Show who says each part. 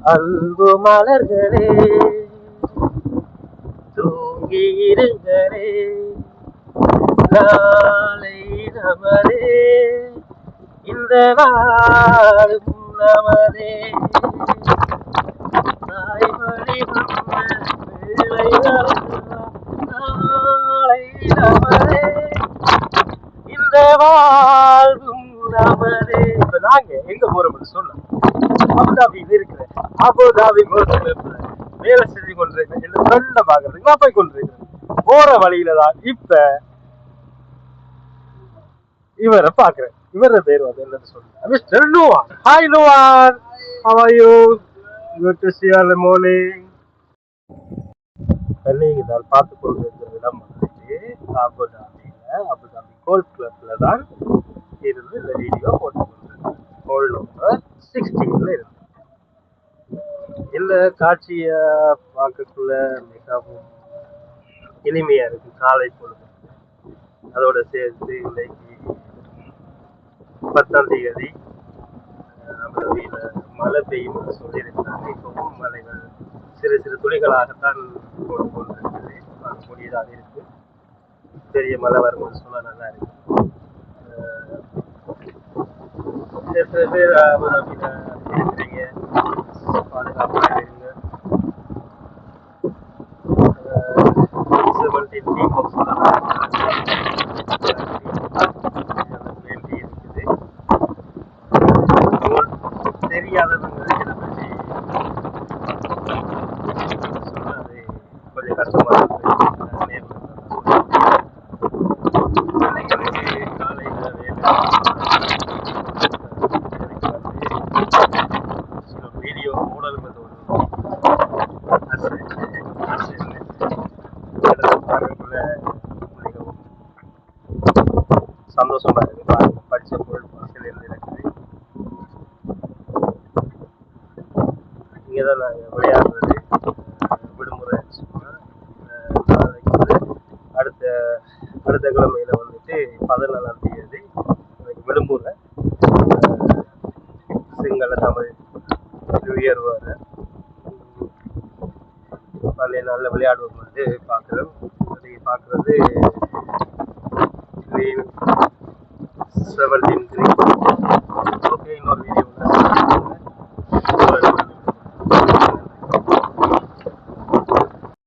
Speaker 1: அன்பு மலர்களே தூங்கி இருங்களே, நாளை நமதே, இந்த நாளும் நமதே. தாய்மொழி நாளை நமதே, இந்த வாழ்வும் நமதே. இப்ப நாங்க எங்க போறோம்னு சொன்னோம், அபுதாபியில் இருக்கிற அபுதாபி வேலை செஞ்சு கொண்டிருக்கிறேன். என் ஃப்ரெண்ட பாக்குறதுக்கு நான் போய் கொண்டிருக்கிறேன். போற வழியில தான் இப்ப இவரை பாக்குறேன். இவர பேர் வந்து என்னன்னு சொல்றேன், mister Nuwan. Hi Nuwan, how are you? Good to see you in the morning. கல்லையை நான் பார்த்து கொண்டிருக்கிற இடம் வந்துட்டு அபுதாபி கோல்ஃப் கிளப்ல தான் இருந்து இந்த வீடியோ போட்டு கொண்டிருக்கேன். ஹோல் நம்பர் 16ல இருந்து இந்த காட்சிய பார்க்கக்குள்ள மிகவும் இனிமையா இருக்கு. காலை பொழுது அதோட சேர்த்து இன்னைக்கு 10ஆம் தேதி அபுதாபியில மழை பெய்யும் சொல்லியிருந்தாங்க. இப்பவும் மழைகள் சிறு சிறு துளிகளாகத்தான் போட்டு கொண்டிருக்குது, பார்க்கக்கூடியதாக இருக்கு. பெரிய மழை வரும்போது சொன்னா நல்லா இருக்கு. எத்தனை பேர் அபுதாபியில இருக்கிறீங்க, பாதுகாப்பாக இருங்க. 17 டீம் ஹவுஸ் இருக்குது. தெரியாதவங்க இதை பற்றி சொன்னா அது கொஞ்சம் கஷ்டமா இருக்கு. காலையில் வீடியோ மூடல் மிகவும் சந்தோஷமா இருக்கு. படிச்ச பொருள் பக்கத்தில் இருக்குது. இங்கதான் நாங்க விளையாடுறது. விடுமுறை நாளைக்கு அடுத்த கிழமையில வந்துட்டு 14ஆம் தேதி விடுமுறை. சிங்கள தமிழ் நியூ இயர் வர பழைய நாளில் விளையாடுவோம் வந்து பார்க்குறோம். அதை பார்க்குறது 17